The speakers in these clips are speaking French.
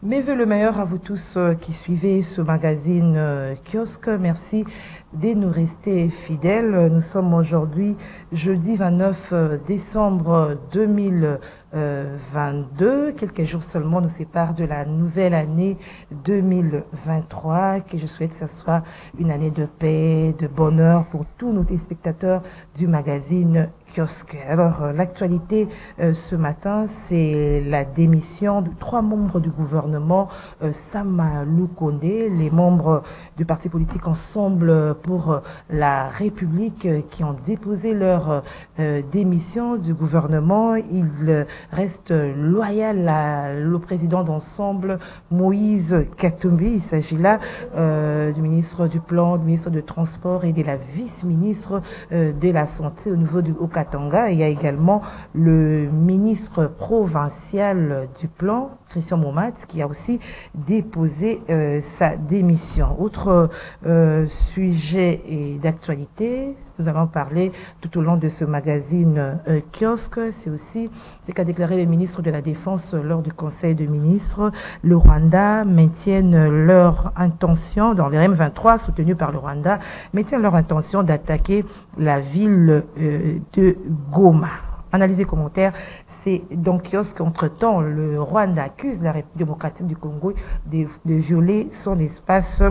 Mes voeux le meilleur à vous tous qui suivez ce magazine Kiosque. Merci de nous rester fidèles. Nous sommes aujourd'hui jeudi 29 décembre 2022. Quelques jours seulement nous séparent de la nouvelle année 2023. Que je souhaite que ce soit une année de paix, de bonheur pour tous nos téléspectateurs du magazine Kiosque. Alors, l'actualité ce matin, c'est la démission de 3 membres du gouvernement Sama Lukonde, les membres du parti politique Ensemble pour la République qui ont déposé leur démission du gouvernement. Ils restent loyaux au président d'Ensemble, Moïse Katumbi. Il s'agit là du ministre du Plan, du ministre du Transport et de la vice-ministre de la Santé au niveau du Haut-Katanga. Il y a également le ministre provincial du Plan, Christian Momat, qui a aussi déposé sa démission. Autre sujet d'actualité, nous allons parler tout au long de ce magazine Kiosque, c'est aussi ce qu'a déclaré le ministre de la Défense lors du Conseil des ministres. Le Rwanda maintiennent leur intention, dans les M23 soutenus par le Rwanda, maintiennent leur intention d'attaquer la ville de Goma. Analyse et commentaires, c'est donc Kiosque. Entre-temps, le Rwanda accuse la République démocratique du Congo de violer son espace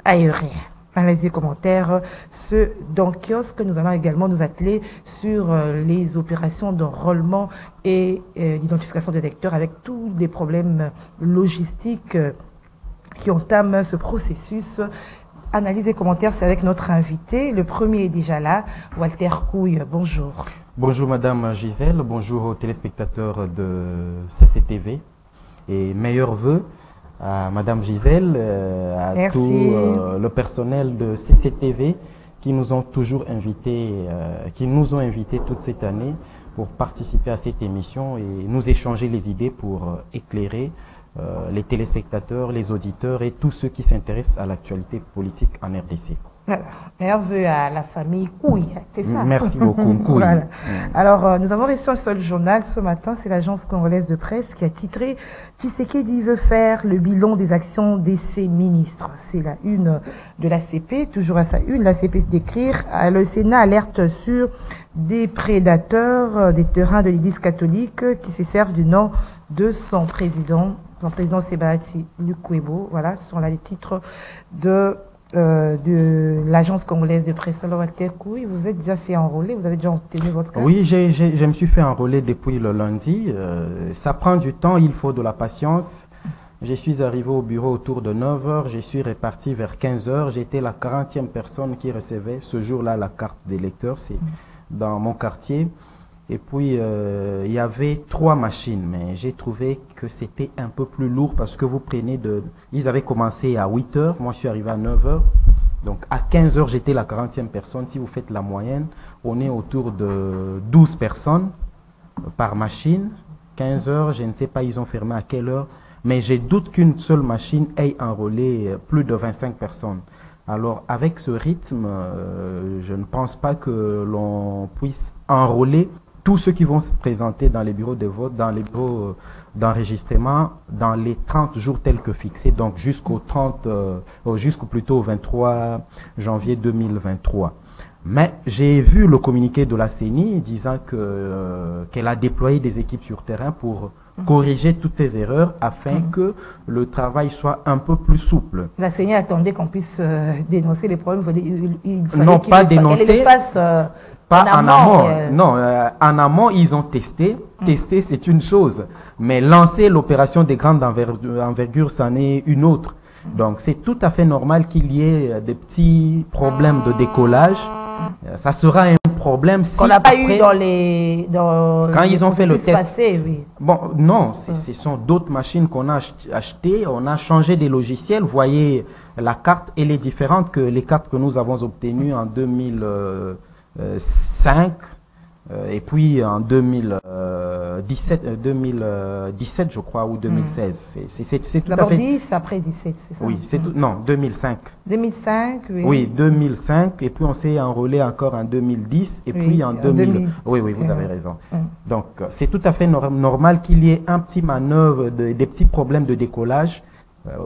aérien. Analyse et commentaires, ce dans Kiosque. Nous allons également nous atteler sur les opérations d'enrôlement et d'identification des électeurs avec tous les problèmes logistiques qui entament ce processus. Analyse et commentaires, c'est avec notre invité. Le premier est déjà là, Walter Couille. Bonjour. Bonjour Madame Gisèle, bonjour aux téléspectateurs de CCTV et meilleurs vœux à Madame Gisèle, à Merci. tout le personnel de CCTV qui nous ont toujours invités, toute cette année pour participer à cette émission et nous échanger les idées pour éclairer les téléspectateurs, les auditeurs et tous ceux qui s'intéressent à l'actualité politique en RDC. Voilà. Meilleurs vœux à la famille Couille, c'est ça? Merci beaucoup, Couille. Voilà. Alors, nous avons reçu un seul journal ce matin, c'est l'agence congolaise de presse qui a titré « Tshisekedi veut faire le bilan des actions de ses ministres ». C'est la une de l'ACP, toujours à sa une, l'ACP d'écrire « Le Sénat alerte sur des prédateurs des terrains de l'Église catholique qui se servent du nom de son président Sebahati Lukwebo ». Voilà, ce sont là les titres de l'agence congolaise de presse. Alors, Walter Couille, vous êtes déjà fait enrôler, vous avez déjà obtenu votre carte? Oui, je me suis fait enrôler depuis le lundi. Ça prend du temps, il faut de la patience. Je suis arrivé au bureau autour de 9 h, je suis reparti vers 15 h. J'étais la 40e personne qui recevait ce jour-là la carte d'électeur, c'est dans mon quartier. Et puis, il y avait 3 machines, mais j'ai trouvé que c'était un peu plus lourd parce que vous prenez Ils avaient commencé à 8 h, moi je suis arrivé à 9 h. Donc, à 15 h, j'étais la 40e personne. Si vous faites la moyenne, on est autour de 12 personnes par machine. 15 h, je ne sais pas, ils ont fermé à quelle heure, mais j'ai doute qu'une seule machine ait enrôlé plus de 25 personnes. Alors, avec ce rythme, je ne pense pas que l'on puisse enrôler tous ceux qui vont se présenter dans les bureaux de vote, dans les bureaux d'enregistrement, dans les 30 jours tels que fixés, donc jusqu'au plutôt au 23 janvier 2023. Mais j'ai vu le communiqué de la CENI disant qu'elle a déployé des équipes sur terrain pour corriger toutes ces erreurs afin que le travail soit un peu plus souple. La CENI attendait qu'on puisse dénoncer les problèmes. Non, pas dénoncer. Pas en amont. Non, en amont, ils ont testé. Tester, c'est une chose. Mais lancer l'opération des grandes envergures, c'en est une autre. Donc, c'est tout à fait normal qu'il y ait des petits problèmes de décollage. Ça sera un problème si qu'on n'a pas après, eu quand ils ont fait le test. Passé, oui. Bon, non, ce sont d'autres machines qu'on a achetées. On a changé des logiciels. Vous voyez, la carte, elle est différente que les cartes que nous avons obtenues en 2005. Et puis en 2017, je crois, ou 2016. C'est tout à D'abord fait... 10, après 17, c'est ça? Oui, c'est tout... Non, 2005. 2005, oui. Oui, 2005, et puis on s'est enrôlé encore en 2010, et Oui, puis en 2000. 2000. Oui, oui, vous avez raison. Mm. Donc, c'est tout à fait normal qu'il y ait un petit manœuvre, des petits problèmes de décollage.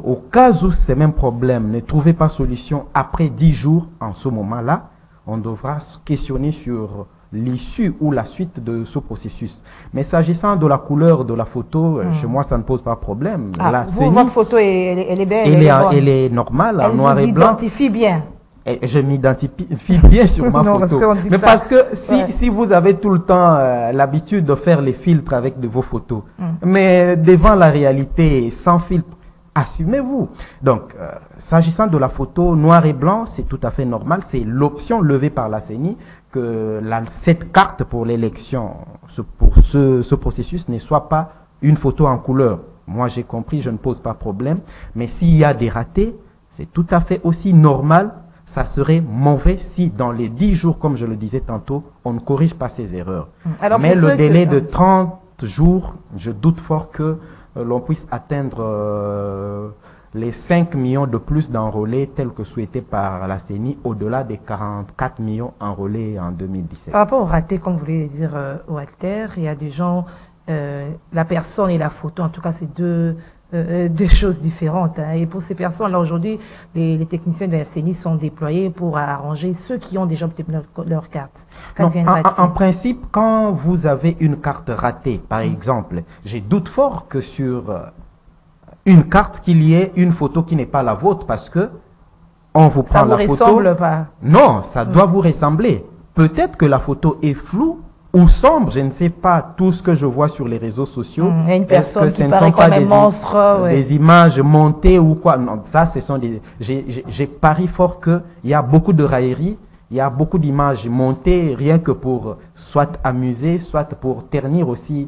Au cas où ces mêmes problèmes ne trouvaient pas solution après 10 jours, en ce moment-là, on devra se questionner sur l'issue ou la suite de ce processus. Mais s'agissant de la couleur de la photo, chez moi, ça ne pose pas problème. Ah, votre photo, elle est belle, elle est normale, en noir et blanc. Elle s'identifie bien. Et je m'identifie bien sur ma photo. Mais parce que si vous avez tout le temps l'habitude de faire les filtres avec vos photos, mais devant la réalité, sans filtre, assumez-vous. Donc, s'agissant de la photo noir et blanc, c'est tout à fait normal. C'est l'option levée par la CENI que cette carte pour l'élection, pour ce processus, ne soit pas une photo en couleur. Moi, j'ai compris, je ne pose pas problème. Mais s'il y a des ratés, c'est tout à fait aussi normal. Ça serait mauvais si dans les 10 jours, comme je le disais tantôt, on ne corrige pas ces erreurs. Alors, mais le délai de 30 jours, je doute fort que l'on puisse atteindre les 5 millions de plus d'enrôlés tels que souhaités par la CENI, au-delà des 44 millions enrôlés en 2017. Par rapport au raté, comme vous voulez dire, Walter, il y a des gens, la personne et la photo, en tout cas, c'est deux choses différentes. Hein. Et pour ces personnes-là, aujourd'hui, les techniciens de la CENI sont déployés pour arranger ceux qui ont déjà obtenu leur carte. Non, en principe, quand vous avez une carte ratée, par exemple, j'ai doute fort que sur une carte qu'il y ait une photo qui n'est pas la vôtre, parce que on vous prend la photo. Ça vous ressemble pas? Non, ça doit vous ressembler. Peut-être que la photo est floue ou sombre, je ne sais pas, tout ce que je vois sur les réseaux sociaux. Il y a une personne qui paraît comme un monstre. Des images montées ou quoi. Non, ça, ce sont des... J'ai pari fort qu'il y a beaucoup de railleries, il y a beaucoup d'images montées rien que pour soit amuser, soit pour ternir aussi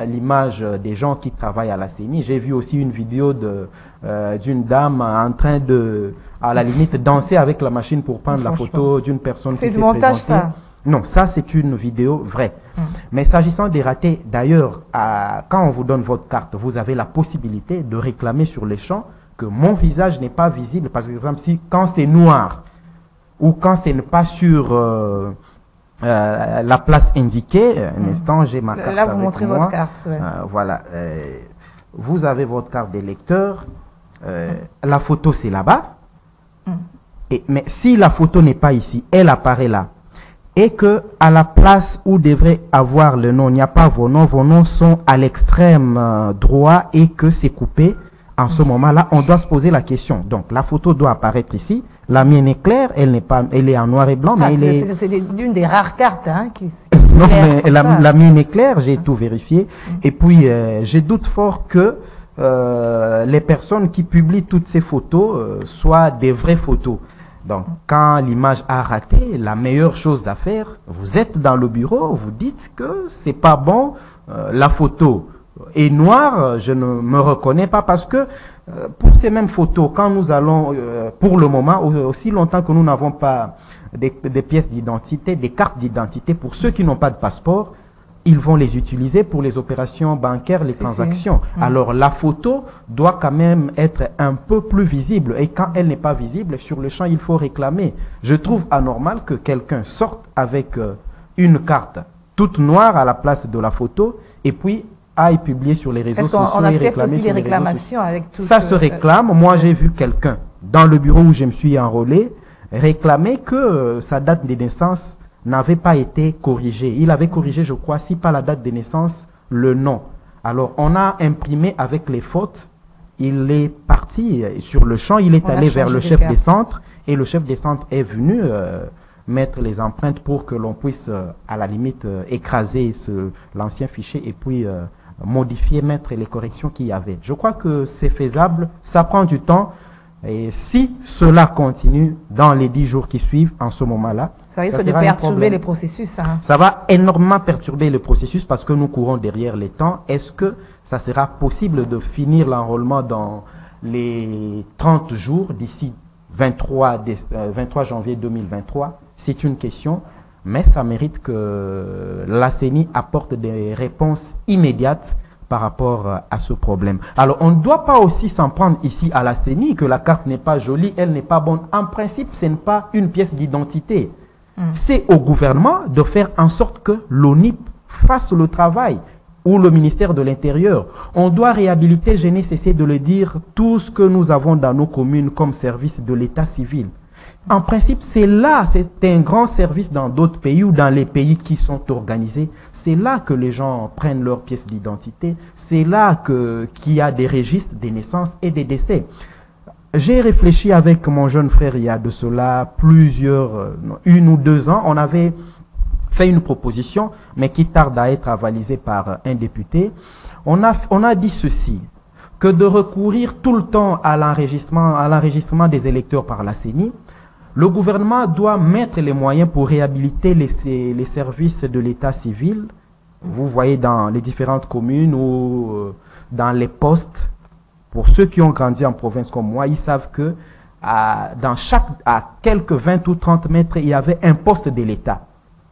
l'image des gens qui travaillent à la CENI. J'ai vu aussi une vidéo d'une dame en train de, à la limite, danser avec la machine pour prendre la photo d'une personne qui s'est présentée. C'est du montage, ça? Non, ça c'est une vidéo vraie. Mais s'agissant des ratés, d'ailleurs, quand on vous donne votre carte, vous avez la possibilité de réclamer sur les champs que mon visage n'est pas visible. Par exemple, quand c'est noir ou quand ce n'est pas sur la place indiquée, un instant, j'ai ma carte. Là, vous montrez votre carte. Ouais. Voilà. Vous avez votre carte d'électeur. La photo, c'est là-bas. Mais si la photo n'est pas ici, elle apparaît là. Et que à la place où devrait avoir le nom, il n'y a pas vos noms sont à l'extrême droit et que c'est coupé. En ce moment-là, on doit se poser la question. Donc, la photo doit apparaître ici. La mienne est claire, elle est en noir et blanc, mais c'est l'une des rares cartes, hein, non, mais la mienne est claire, j'ai tout vérifié. Et puis, je doute fort que les personnes qui publient toutes ces photos soient des vraies photos. Donc, quand l'image a raté, la meilleure chose à faire, vous êtes dans le bureau, vous dites que c'est pas bon, la photo est noire, je ne me reconnais pas, parce que pour ces mêmes photos, quand nous allons, pour le moment, aussi longtemps que nous n'avons pas des pièces d'identité, des cartes d'identité, pour ceux qui n'ont pas de passeport, ils vont les utiliser pour les opérations bancaires, les transactions. Alors, la photo doit quand même être un peu plus visible. Et quand elle n'est pas visible, sur le champ, il faut réclamer. Je trouve anormal que quelqu'un sorte avec une carte toute noire à la place de la photo et puis aille publier sur les réseaux sociaux et réclamer sur les réseaux sociaux. Ça se réclame. Moi, j'ai vu quelqu'un dans le bureau où je me suis enrôlé réclamer que sa date de naissance n'avait pas été corrigé. Il avait corrigé, je crois, si pas la date de naissance, le nom. Alors, on a imprimé avec les fautes. Il est parti sur le champ, il est allé vers le chef des centres et le chef des centres est venu mettre les empreintes pour que l'on puisse, à la limite, écraser l'ancien fichier et puis modifier, mettre les corrections qu'il y avait. Je crois que c'est faisable, ça prend du temps. Et si cela continue dans les 10 jours qui suivent, en ce moment-là, ça risque de perturber les processus. Hein. Ça va énormément perturber le processus parce que nous courons derrière les temps. Est-ce que ça sera possible de finir l'enrôlement dans les 30 jours d'ici 23 janvier 2023? C'est une question. mais ça mérite que la CENI apporte des réponses immédiates par rapport à ce problème. Alors, on ne doit pas aussi s'en prendre ici à la CENI, que la carte n'est pas jolie, elle n'est pas bonne. En principe, ce n'est pas une pièce d'identité. C'est au gouvernement de faire en sorte que l'ONIP fasse le travail, ou le ministère de l'Intérieur. On doit réhabiliter, je n'ai cessé de le dire, tout ce que nous avons dans nos communes comme service de l'état civil. En principe, c'est là, c'est un grand service dans d'autres pays ou dans les pays qui sont organisés. C'est là que les gens prennent leurs pièces d'identité. C'est là qu'il y a des registres des naissances et des décès. J'ai réfléchi avec mon jeune frère il y a de cela une ou deux ans. On avait fait une proposition, mais qui tarde à être avalisée par un député. On a dit ceci, que de recourir tout le temps à l'enregistrement des électeurs par la CENI, le gouvernement doit mettre les moyens pour réhabiliter les services de l'état civil. Vous voyez dans les différentes communes ou dans les postes. Pour ceux qui ont grandi en province comme moi, ils savent que à quelques 20 ou 30 mètres, il y avait un poste de l'État.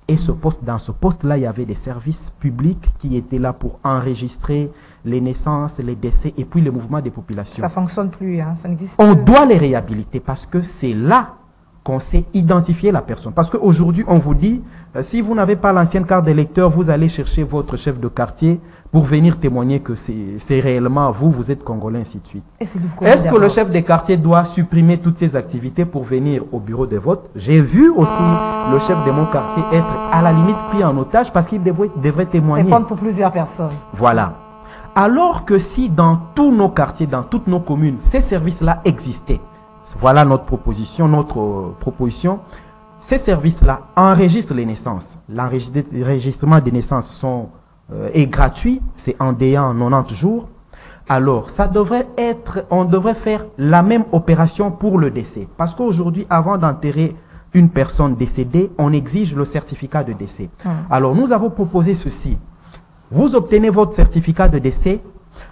Et dans ce poste-là, il y avait des services publics qui étaient là pour enregistrer les naissances, les décès et puis le mouvement des populations. Ça ne fonctionne plus, hein, ça n'existe On plus. doit les réhabiliter parce que c'est là qu'on sait identifier la personne. Parce qu'aujourd'hui, on vous dit, si vous n'avez pas l'ancienne carte d'électeur, vous allez chercher votre chef de quartier pour venir témoigner que c'est réellement vous êtes Congolais, ainsi de suite. Est-ce que le chef de quartier doit supprimer toutes ses activités pour venir au bureau de vote? J'ai vu aussi le chef de mon quartier être à la limite pris en otage parce qu'il devrait témoigner. Répondre pour plusieurs personnes. Voilà. Alors que si dans tous nos quartiers, dans toutes nos communes, ces services-là existaient, voilà notre proposition, ces services-là enregistrent les naissances. L'enregistrement des naissances est gratuit, c'est en déant 90 jours. Alors, on devrait faire la même opération pour le décès. Parce qu'aujourd'hui, avant d'enterrer une personne décédée, on exige le certificat de décès. Alors, nous avons proposé ceci. Vous obtenez votre certificat de décès,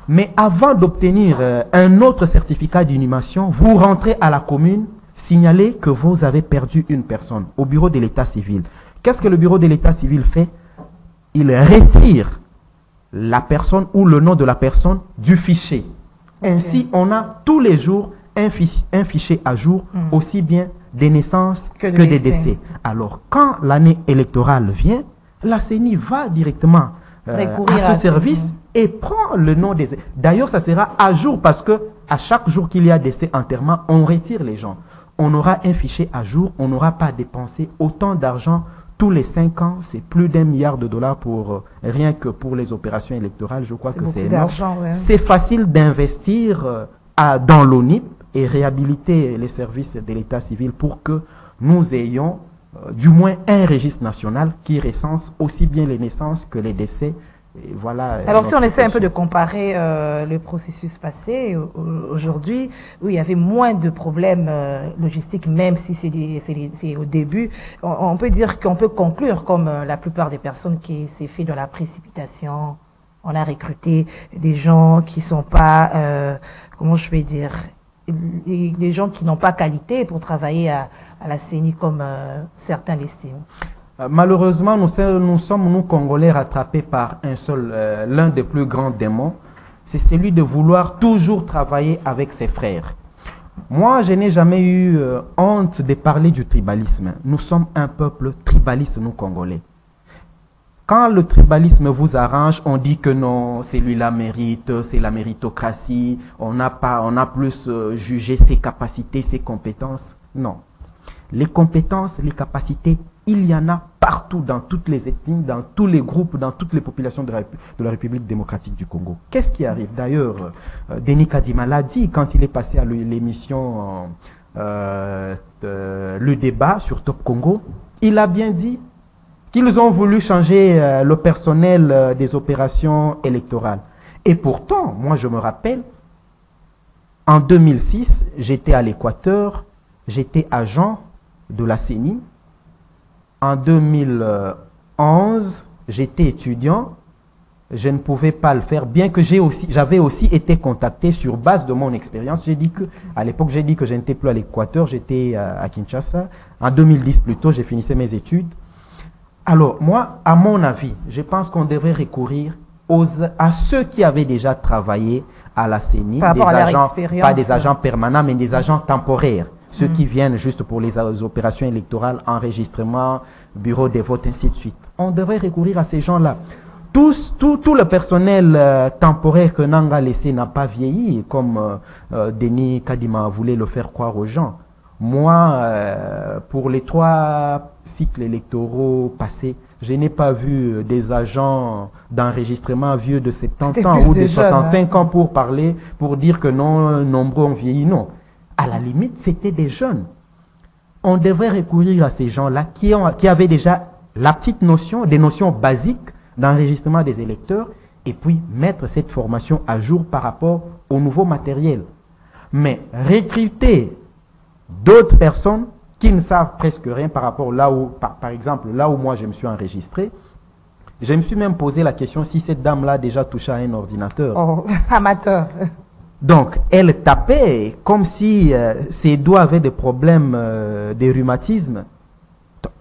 mais avant d'obtenir un autre certificat d'inhumation, vous rentrez à la commune, signalez que vous avez perdu une personne au bureau de l'état civil. Qu'est-ce que le bureau de l'état civil fait? Il retire la personne ou le nom de la personne du fichier. Ainsi, on a tous les jours un fichier à jour, aussi bien des naissances que des décès. Alors, quand l'année électorale vient, la CENI va directement à ce service et prend le nom des... D'ailleurs, ça sera à jour parce que à chaque jour qu'il y a décès, enterrement, on retire les gens. On aura un fichier à jour, on n'aura pas dépensé autant d'argent tous les 5 ans. C'est plus d'1 milliard de dollars pour rien que pour les opérations électorales. Je crois que c'est énorme. Ouais. C'est facile d'investir dans l'ONIP et réhabiliter les services de l'état civil pour que nous ayons du moins un registre national qui recense aussi bien les naissances que les décès. Et voilà. Alors si on essaie un peu de comparer le processus passé aujourd'hui, où il y avait moins de problèmes logistiques, même si c'est au début, on peut dire qu'on peut conclure, comme la plupart des personnes, qui s'est fait de la précipitation. On a recruté des gens qui sont pas, comment je vais dire, des gens qui n'ont pas qualité pour travailler à la CENI comme certains l'estiment. Malheureusement, nous sommes, nous, Congolais, rattrapés par l'un des plus grands démons. C'est celui de vouloir toujours travailler avec ses frères. Moi, je n'ai jamais eu honte de parler du tribalisme. Nous sommes un peuple tribaliste, nous, Congolais. Quand le tribalisme vous arrange, on dit que non, celui-là mérite, c'est la méritocratie, on a plus jugé ses capacités, ses compétences. Non. Les compétences, les capacités, il y en a partout, dans toutes les ethnies, dans tous les groupes, dans toutes les populations de la République démocratique du Congo. Qu'est-ce qui arrive? D'ailleurs, Denis Kadima l'a dit quand il est passé à l'émission Le Débat sur Top Congo. Il a bien dit qu'ils ont voulu changer le personnel des opérations électorales. Et pourtant, moi je me rappelle, en 2006, j'étais à l'Équateur, j'étais agent de la CENI. En 2011, j'étais étudiant, je ne pouvais pas le faire, bien que j'avais aussi été contacté sur base de mon expérience. À l'époque, j'ai dit que je n'étais plus à l'Équateur, j'étais à Kinshasa. En 2010 plutôt, j'ai finissé mes études. Alors, moi, à mon avis, je pense qu'on devrait recourir à ceux qui avaient déjà travaillé à la CENI, Par des rapport à leur agents, expérience. pas des agents permanents, mais des agents temporaires. Ceux qui viennent juste pour les opérations électorales, enregistrement, bureau des votes, ainsi de suite. On devrait recourir à ces gens-là. Tout le personnel temporaire que Nanga a laissé n'a pas vieilli, comme Denis Kadima voulait le faire croire aux gens. Moi, pour les 3 cycles électoraux passés, je n'ai pas vu des agents d'enregistrement vieux de 70 ans ou de 65 ans pour parler, pour dire que non, nombreux ont vieilli. Non. À la limite, c'était des jeunes. On devrait recourir à ces gens-là qui avaient déjà la petite notion, des notions basiques d'enregistrement des électeurs, et puis mettre cette formation à jour par rapport au nouveau matériel. Mais recruter d'autres personnes qui ne savent presque rien par rapport là où, par exemple, là où moi je me suis enregistré, je me suis même posé la question si cette dame-là a déjà touché à un ordinateur. Oh, amateur. Donc, elle tapait comme si ses doigts avaient des problèmes de rhumatisme,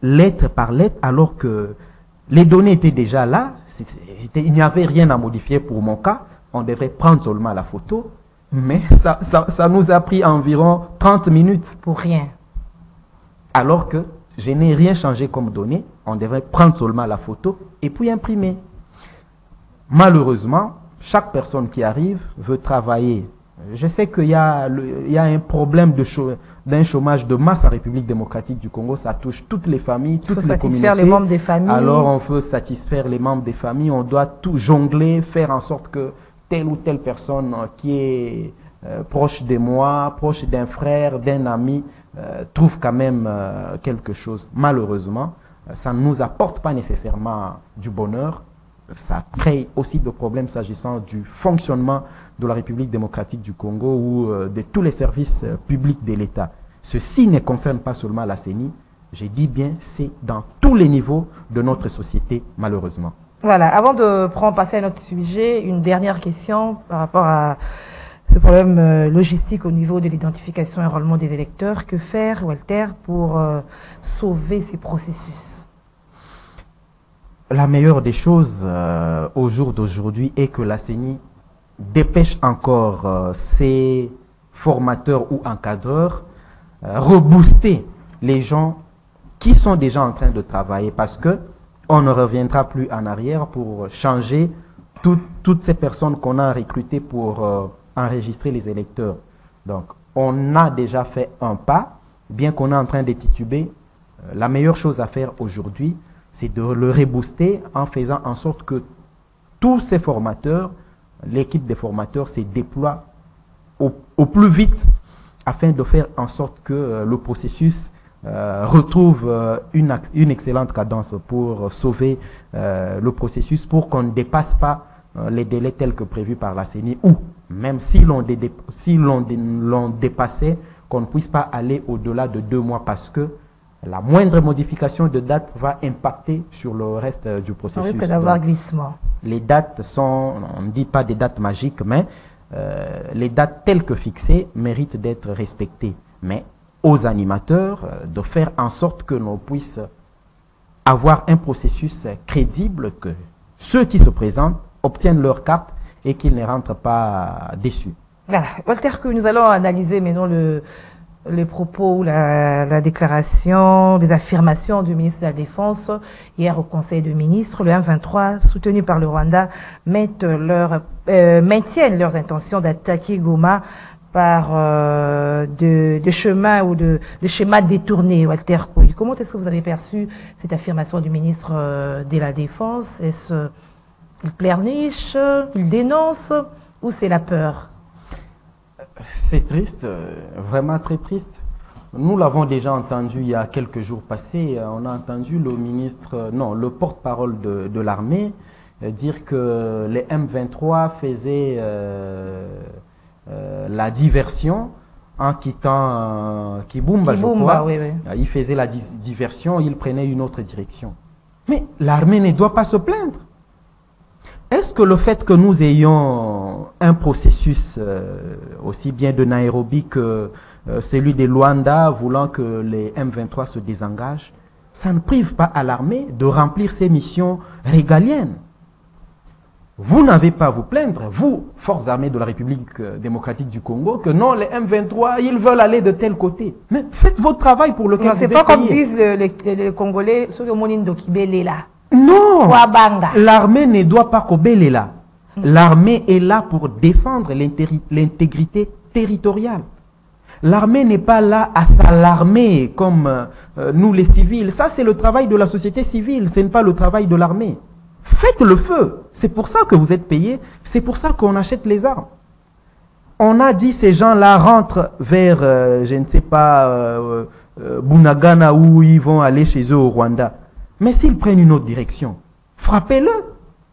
lettre par lettre, alors que les données étaient déjà là. Il n'y avait rien à modifier pour mon cas. On devrait prendre seulement la photo. Mais ça nous a pris environ 30 minutes. Pour rien. Alors que je n'ai rien changé comme données. On devrait prendre seulement la photo et puis imprimer. Malheureusement, chaque personne qui arrive veut travailler. Je sais qu'il y a un problème d'un chômage de masse en République démocratique du Congo. Ça touche toutes les familles, toutes les communautés. Satisfaire les membres des familles. Alors on veut satisfaire les membres des familles. On doit tout jongler, faire en sorte que telle ou telle personne qui est proche de moi, proche d'un frère, d'un ami, trouve quand même quelque chose. Malheureusement, ça ne nous apporte pas nécessairement du bonheur. Ça crée aussi des problèmes s'agissant du fonctionnement de la République démocratique du Congo ou de tous les services publics de l'État. Ceci ne concerne pas seulement la CENI, je dis bien, c'est dans tous les niveaux de notre société, malheureusement. Voilà, avant de passer à notre sujet, une dernière question par rapport à ce problème logistique au niveau de l'identification et enrôlement des électeurs. Que faire, Walter, pour sauver ces processus? La meilleure des choses au jour d'aujourd'hui est que la CENI dépêche encore ses formateurs ou encadreurs, rebooster les gens qui sont déjà en train de travailler, parce que on ne reviendra plus en arrière pour changer toutes ces personnes qu'on a recrutées pour enregistrer les électeurs. Donc, on a déjà fait un pas, bien qu'on est en train de tituber. La meilleure chose à faire aujourd'hui, c'est de le rebooster en faisant en sorte que tous ces formateurs, l'équipe des formateurs, se déploie au plus vite afin de faire en sorte que le processus retrouve une excellente cadence pour sauver le processus, pour qu'on ne dépasse pas les délais tels que prévus par la CENI, ou même si l'on dépassait, qu'on ne puisse pas aller au-delà de 2 mois, parce que la moindre modification de date va impacter sur le reste du processus. On risque d'avoir glissement. Les dates sont, on ne dit pas des dates magiques, mais les dates telles que fixées méritent d'être respectées. Mais aux animateurs de faire en sorte que l'on puisse avoir un processus crédible, que ceux qui se présentent obtiennent leur carte et qu'ils ne rentrent pas déçus. Voilà. Walter, que nous allons analyser maintenant les propos, la déclaration, les affirmations du ministre de la Défense hier au Conseil des ministres. Le M23, soutenu par le Rwanda, maintiennent leurs intentions d'attaquer Goma par de chemins ou de schémas détournés. Walter Kouy, comment est-ce que vous avez perçu cette affirmation du ministre de la Défense? Est-ce qu'il pleurniche, il dénonce, ou c'est la peur? C'est triste, vraiment très triste. Nous l'avons déjà entendu il y a quelques jours passés. On a entendu le ministre, non, le porte-parole de l'armée dire que les M23 faisaient la diversion en quittant Kibumba, je crois. Oui, oui. Il faisait la diversion, il prenait une autre direction. Mais l'armée ne doit pas se plaindre. Est-ce que le fait que nous ayons un processus aussi bien de Nairobi que celui de Luanda voulant que les M23 se désengagent, ça ne prive pas à l'armée de remplir ses missions régaliennes. Vous n'avez pas à vous plaindre, vous, forces armées de la République démocratique du Congo, que non, les M23, ils veulent aller de tel côté. Mais faites votre travail pour lequel vous êtes payé. C'est pas comme disent les Congolais, ceux qui ont Kibele là. Non, l'armée ne doit pas cobeler là. L'armée est là pour défendre l'intégrité territoriale. L'armée n'est pas là à s'alarmer comme nous les civils. Ça, c'est le travail de la société civile, ce n'est pas le travail de l'armée. Faites le feu. C'est pour ça que vous êtes payés. C'est pour ça qu'on achète les armes. On a dit ces gens-là rentrent vers, je ne sais pas, Bunagana où ils vont aller chez eux au Rwanda. Mais s'ils prennent une autre direction, frappez-le.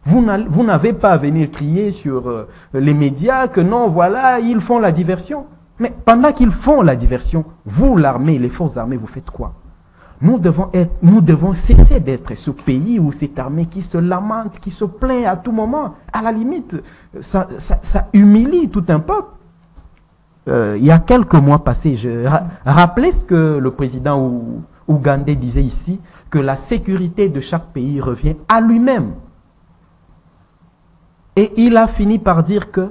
Vous n'avez pas à venir crier sur les médias que non, voilà, ils font la diversion. Mais pendant qu'ils font la diversion, vous, l'armée, les forces armées, vous faites quoi? Nous devons cesser d'être ce pays ou cette armée qui se lamente, qui se plaint à tout moment. À la limite, ça humilie tout un peuple. Il y a quelques mois passés, je rappelais ce que le président ougandais disait ici, que la sécurité de chaque pays revient à lui-même. Et il a fini par dire que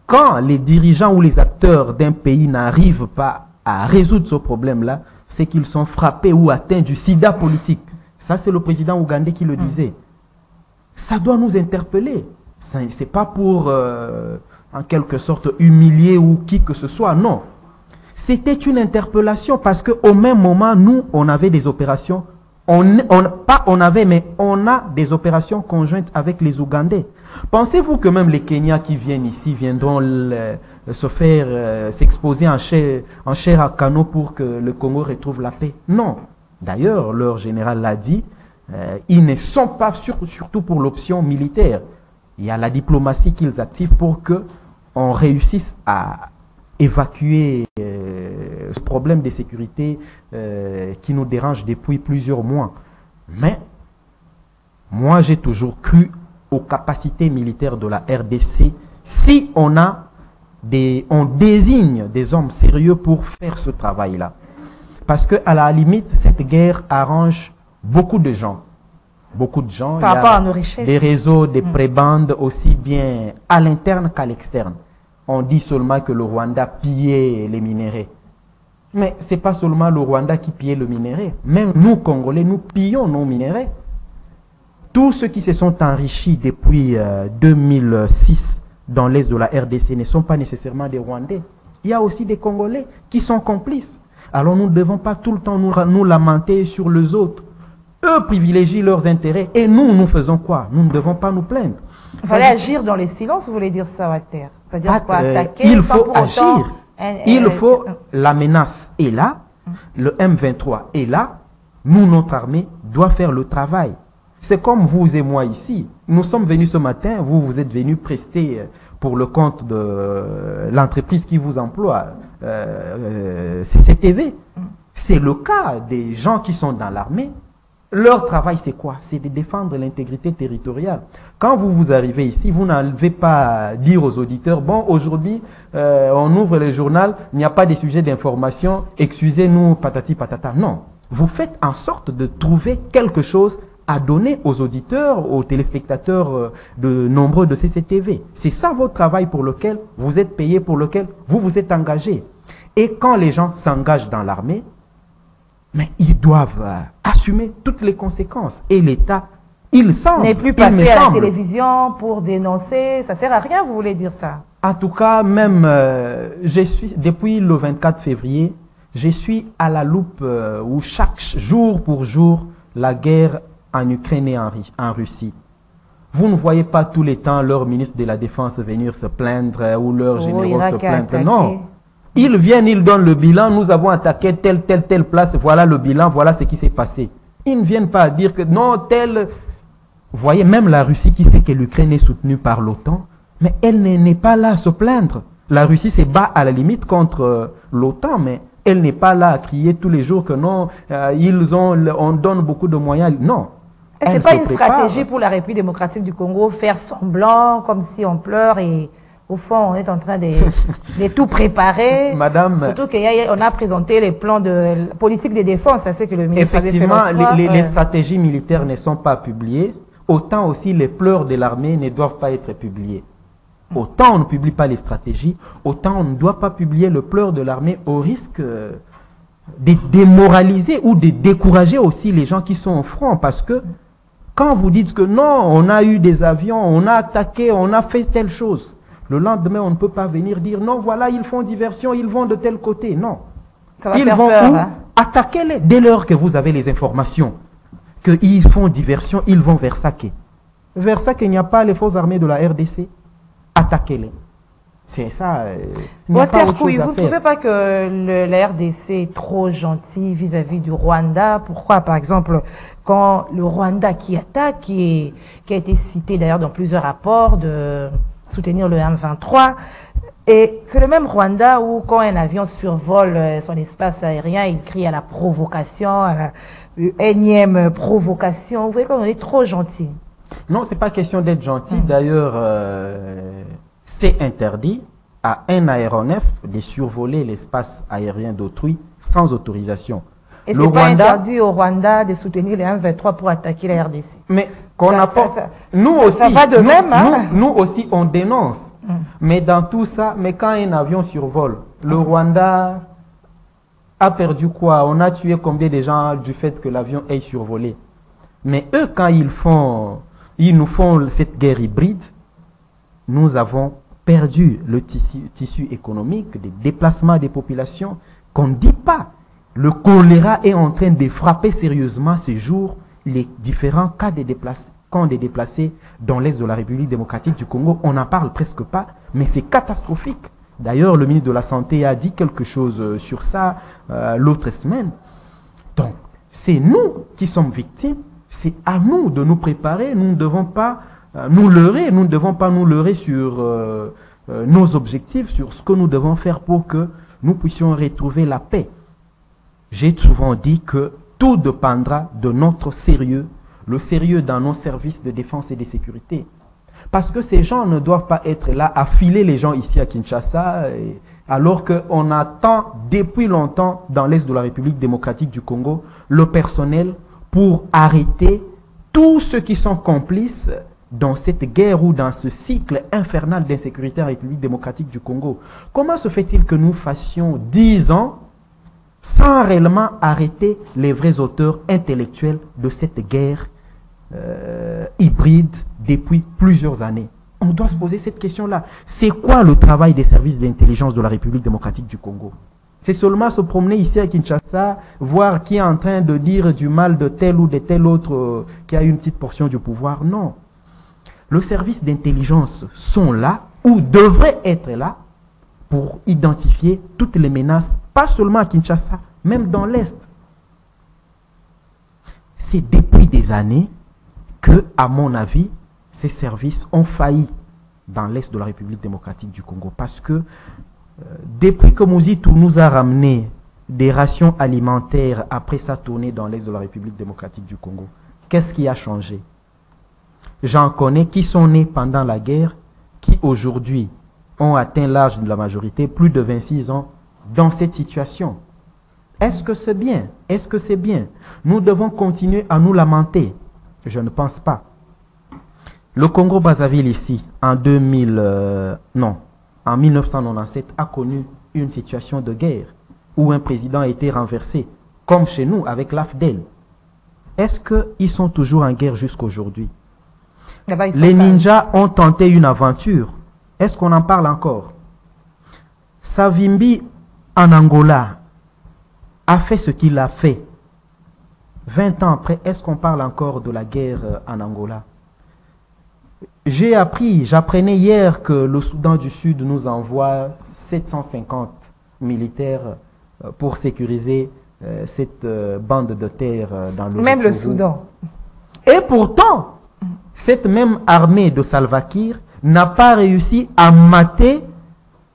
quand les dirigeants ou les acteurs d'un pays n'arrivent pas à résoudre ce problème-là, c'est qu'ils sont frappés ou atteints du sida politique. Ça, c'est le président ougandais qui le disait. Ça doit nous interpeller. Ce n'est pas pour, en quelque sorte, humilier ou qui que ce soit, non. C'était une interpellation parce qu'au même moment, nous, on avait des opérations. On a des opérations conjointes avec les Ougandais. Pensez-vous que même les Kenyans qui viennent ici viendront s'exposer en chair à canon pour que le Congo retrouve la paix? Non. D'ailleurs, leur général l'a dit, ils ne sont pas surtout pour l'option militaire. Il y a la diplomatie qu'ils activent pour qu'on réussisse à évacuer ce problème de sécurité qui nous dérange depuis plusieurs mois. Mais moi, j'ai toujours cru aux capacités militaires de la RDC si on désigne des hommes sérieux pour faire ce travail-là. Parce qu'à la limite, cette guerre arrange beaucoup de gens. Beaucoup de gens. Par rapport à nos richesses. Des réseaux, des prébendes, aussi bien à l'interne qu'à l'externe. On dit seulement que le Rwanda pillait les minéraux. Mais ce n'est pas seulement le Rwanda qui pillait le minerai. Même nous, Congolais, nous pillons nos minéraux. Tous ceux qui se sont enrichis depuis 2006 dans l'est de la RDC ne sont pas nécessairement des Rwandais. Il y a aussi des Congolais qui sont complices. Alors nous ne devons pas tout le temps nous lamenter sur les autres. Eux privilégient leurs intérêts et nous faisons quoi? Nous ne devons pas nous plaindre. Il fallait agir dans les silences, vous voulez dire ça, Walter? C'est-à-dire quoi, attaquer, il faut agir. La menace est là, le M23 est là, nous, notre armée, doit faire le travail. C'est comme vous et moi ici. Nous sommes venus ce matin, vous êtes venus prester pour le compte de l'entreprise qui vous emploie, CCTV. C'est le cas des gens qui sont dans l'armée. Leur travail, c'est quoi? C'est de défendre l'intégrité territoriale. Quand vous arrivez ici, vous n'allez pas dire aux auditeurs, bon, aujourd'hui, on ouvre le journal, il n'y a pas de sujet d'information, excusez-nous, patati patata. Non. Vous faites en sorte de trouver quelque chose à donner aux auditeurs, aux téléspectateurs de nombreux de CCTV. C'est ça votre travail pour lequel vous êtes payé, pour lequel vous vous êtes engagé. Et quand les gens s'engagent dans l'armée, mais ils doivent assumer toutes les conséquences. Et l'État, il semble... N'est plus passé à la télévision pour dénoncer. Ça ne sert à rien, vous voulez dire ça? En tout cas, même, depuis le 24 février, je suis à la loupe où chaque jour pour jour, la guerre en Ukraine et en Russie. Vous ne voyez pas tous les temps leur ministre de la Défense venir se plaindre ou leurs généraux se plaindre. Non. Ils viennent, ils donnent le bilan, nous avons attaqué telle place, voilà le bilan, voilà ce qui s'est passé. Ils ne viennent pas dire que non, tel... Vous voyez, même la Russie qui sait que l'Ukraine est soutenue par l'OTAN, mais elle n'est pas là à se plaindre. La Russie se bat à la limite contre l'OTAN, mais elle n'est pas là à crier tous les jours que non, on donne beaucoup de moyens. Non. C'est pas une stratégie pour la République démocratique du Congo, faire semblant comme si on pleure et au fond, on est en train de tout préparer. Madame, surtout qu'on a présenté les plans de politique de défense, c'est ce que le ministre effectivement, avait fait. les stratégies militaires ne sont pas publiées. Autant aussi les pleurs de l'armée ne doivent pas être publiés. Autant on ne publie pas les stratégies, autant on ne doit pas publier le pleur de l'armée au risque de démoraliser ou de décourager aussi les gens qui sont au front. Parce que quand vous dites que non, on a eu des avions, on a attaqué, on a fait telle chose, le lendemain on ne peut pas venir dire non, voilà, ils font diversion, ils vont de tel côté. Non. Ça va ils faire vont peur, où? hein? Attaquez-les dès lors que vous avez les informations. Qu'ils font diversion, ils vont vers Saké. Vers Saké, il n'y a pas les forces armées de la RDC. Attaquez-les. C'est ça. Walter Kouy, vous ne trouvez pas que la RDC est trop gentil vis-à-vis du Rwanda? Pourquoi, par exemple, quand le Rwanda qui attaque, qui a été cité d'ailleurs dans plusieurs rapports de soutenir le M23, et c'est le même Rwanda où quand un avion survole son espace aérien, il crie à la provocation, à la énième provocation. Vous voyez qu'on est trop gentil. Non, c'est pas question d'être gentil. D'ailleurs, c'est interdit à un aéronef de survoler l'espace aérien d'autrui sans autorisation. Et c'est pas interdit au Rwanda de soutenir les M23 pour attaquer la RDC. Mais qu'on apporte... Ça va de même, hein? Nous aussi, on dénonce. Mais dans tout ça, mais quand un avion survole, le Rwanda a perdu quoi? On a tué combien de gens du fait que l'avion ait survolé? Mais eux, quand ils nous font cette guerre hybride, nous avons perdu le tissu économique, des déplacements des populations, qu'on ne dit pas. Le choléra est en train de frapper sérieusement ces jours les différents camps des déplacés dans l'Est de la République démocratique du Congo. On n'en parle presque pas, mais c'est catastrophique. D'ailleurs, le ministre de la Santé a dit quelque chose sur ça l'autre semaine. Donc, c'est nous qui sommes victimes. C'est à nous de nous préparer. Nous ne devons pas nous leurrer. Nous ne devons pas nous leurrer sur nos objectifs, sur ce que nous devons faire pour que nous puissions retrouver la paix. J'ai souvent dit que tout dépendra de notre sérieux, le sérieux dans nos services de défense et de sécurité. Parce que ces gens ne doivent pas être là à filer les gens ici à Kinshasa, alors qu'on attend depuis longtemps dans l'Est de la République démocratique du Congo le personnel pour arrêter tous ceux qui sont complices dans cette guerre ou dans ce cycle infernal d'insécurité en République démocratique du Congo. Comment se fait-il que nous fassions 10 ans sans réellement arrêter les vrais auteurs intellectuels de cette guerre hybride depuis plusieurs années? On doit se poser cette question-là. C'est quoi le travail des services d'intelligence de la République démocratique du Congo? C'est seulement se promener ici à Kinshasa, voir qui est en train de dire du mal de tel ou de tel autre qui a une petite portion du pouvoir? Non. Le service d'intelligence sont là, ou devraient être là, pour identifier toutes les menaces, pas seulement à Kinshasa, même dans l'Est. C'est depuis des années que, à mon avis, ces services ont failli dans l'Est de la République démocratique du Congo. Parce que depuis que Mouzitou nous a ramené des rations alimentaires après sa tournée dans l'Est de la République démocratique du Congo, qu'est-ce qui a changé? J'en connais qui sont nés pendant la guerre, qui aujourd'hui ont atteint l'âge de la majorité, plus de 26 ans, dans cette situation. Est-ce que c'est bien? Est-ce que c'est bien? Nous devons continuer à nous lamenter. Je ne pense pas. Le Congo-Brazzaville ici, en 1997, a connu une situation de guerre où un président a été renversé, comme chez nous avec l'AFDEL. Est-ce qu'ils sont toujours en guerre jusqu'aujourd'hui? Les ninjas ont tenté une aventure. Est-ce qu'on en parle encore? Savimbi, en Angola, a fait ce qu'il a fait. 20 ans après, est-ce qu'on parle encore de la guerre en Angola? J'apprenais hier que le Soudan du Sud nous envoie 750 militaires pour sécuriser cette bande de terre dans le Même le Soudan. Et pourtant, cette même armée de Salva Kiir n'a pas réussi à mater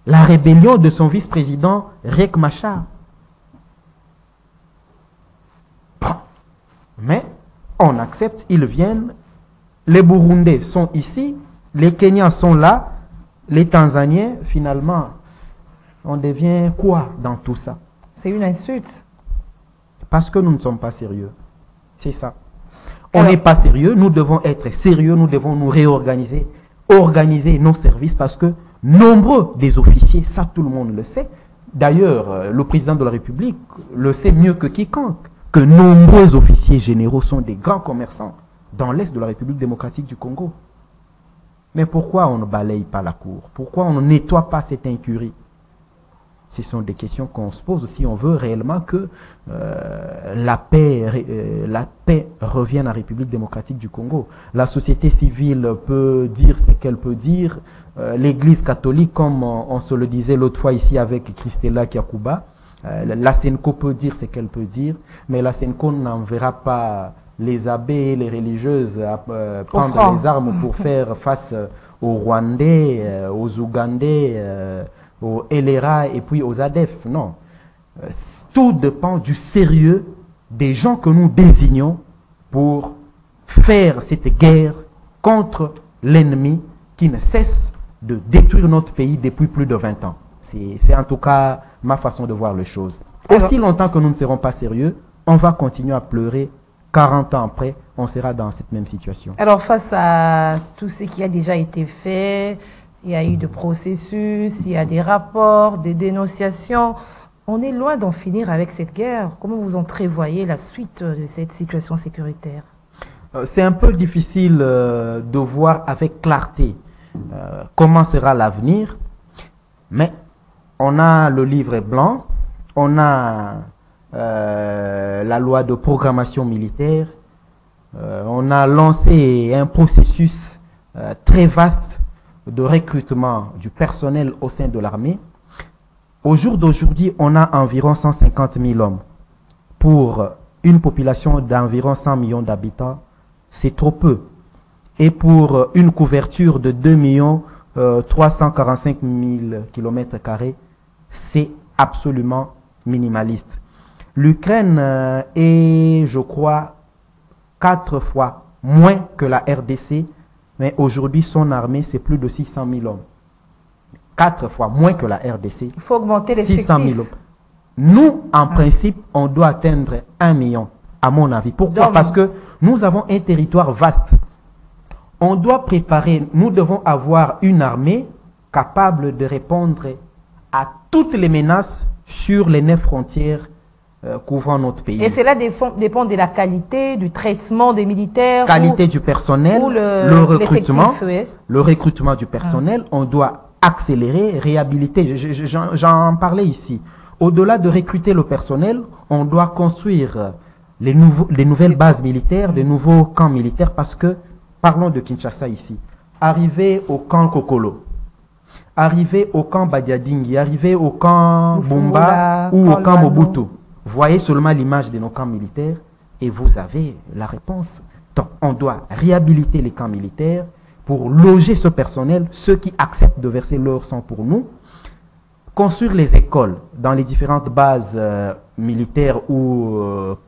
la rébellion de son vice-président Riek Machar. Bon. Mais on accepte, ils viennent. Les Burundais sont ici, les Kenyans sont là, Les Tanzaniens, finalement, on devient quoi dans tout ça? C'est une insulte. Parce que nous ne sommes pas sérieux. C'est ça. On n'est pas sérieux, nous devons être sérieux, nous devons nous réorganiser, organiser nos services parce que nombreux des officiers, ça tout le monde le sait. D'ailleurs, le président de la République le sait mieux que quiconque, que nombreux officiers généraux sont des grands commerçants dans l'Est de la République démocratique du Congo. Mais pourquoi on ne balaye pas la cour? Pourquoi on ne nettoie pas cette incurie? Ce sont des questions qu'on se pose si on veut réellement que la paix revienne à la République démocratique du Congo. La société civile peut dire ce qu'elle peut dire. L'Église catholique, comme on se le disait l'autre fois ici avec Christella Kiakuba, la SENCO peut dire ce qu'elle peut dire, mais la SENCO n'enverra pas les abbés et les religieuses à prendre les armes pour faire face aux Rwandais, aux Ougandais, aux LRA et puis aux ADEF. Non. Tout dépend du sérieux des gens que nous désignons pour faire cette guerre contre l'ennemi qui ne cesse de détruire notre pays depuis plus de 20 ans. C'est en tout cas ma façon de voir les choses. Aussi longtemps que nous ne serons pas sérieux, on va continuer à pleurer. 40 ans après, on sera dans cette même situation. Alors, face à tout ce qui a déjà été fait, il y a eu des processus, il y a des rapports, des dénonciations. On est loin d'en finir avec cette guerre. Comment vous entrevoyez la suite de cette situation sécuritaire? C'est un peu difficile de voir avec clarté comment sera l'avenir, mais on a le livre blanc, on a la loi de programmation militaire, on a lancé un processus très vaste de recrutement du personnel au sein de l'armée. Au jour d'aujourd'hui, on a environ 150 000 hommes. Pour une population d'environ 100 millions d'habitants, c'est trop peu. Et pour une couverture de 2 345 000 km², c'est absolument minimaliste. L'Ukraine est, je crois, 4 fois moins que la RDC, mais aujourd'hui, son armée, c'est plus de 600 000 hommes. 4 fois moins que la RDC. Il faut augmenter les 600 000 hommes. Nous, en principe, on doit atteindre 1 million, à mon avis. Pourquoi? Parce que nous avons un territoire vaste. On doit préparer, nous devons avoir une armée capable de répondre à toutes les menaces sur les 9 frontières couvrant notre pays. Et cela dépend de la qualité, du traitement des militaires. Qualité du personnel, le recrutement du personnel. On doit accélérer, réhabiliter. J'en parlais ici. Au-delà de recruter le personnel, on doit construire les nouvelles bases militaires, les nouveaux camps militaires, parce que, parlons de Kinshasa ici, arriver au camp Kokolo, arriver au camp Badiadingi, arriver au camp Bumba ou au camp Mobutu, voyez seulement l'image de nos camps militaires et vous avez la réponse. Donc, on doit réhabiliter les camps militaires pour loger ce personnel, ceux qui acceptent de verser leur sang pour nous, construire les écoles dans les différentes bases militaires ou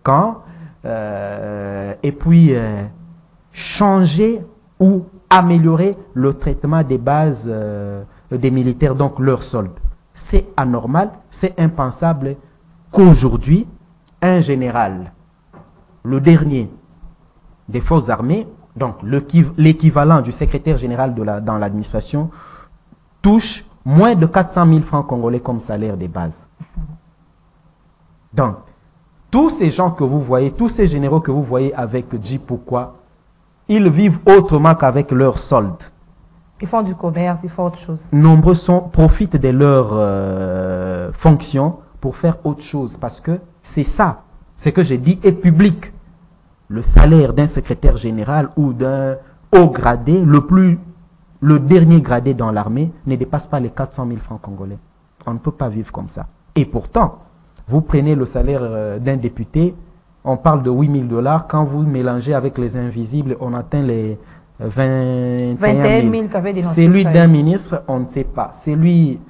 camps, et puis changer ou améliorer le traitement des bases des militaires, donc leur solde. C'est anormal, c'est impensable qu'aujourd'hui, un général, le dernier des forces armées, donc l'équivalent du secrétaire général dans l'administration, touche moins de 400 000 francs congolais comme salaire des bases. Donc, tous ces gens que vous voyez, tous ces généraux que vous voyez avec Djipoukoua, ils vivent autrement qu'avec leur solde. Ils font du commerce, ils font autre chose. Nombreux profitent de leur fonction pour faire autre chose, parce que c'est ça, ce que j'ai dit est public. Le salaire d'un secrétaire général ou d'un haut gradé, le dernier gradé dans l'armée, ne dépasse pas les 400 000 francs congolais. On ne peut pas vivre comme ça. Et pourtant, vous prenez le salaire d'un député, on parle de 8 000 $. Quand vous mélangez avec les invisibles, on atteint les 21 000. Celui d'un ministre, on ne sait pas. Celui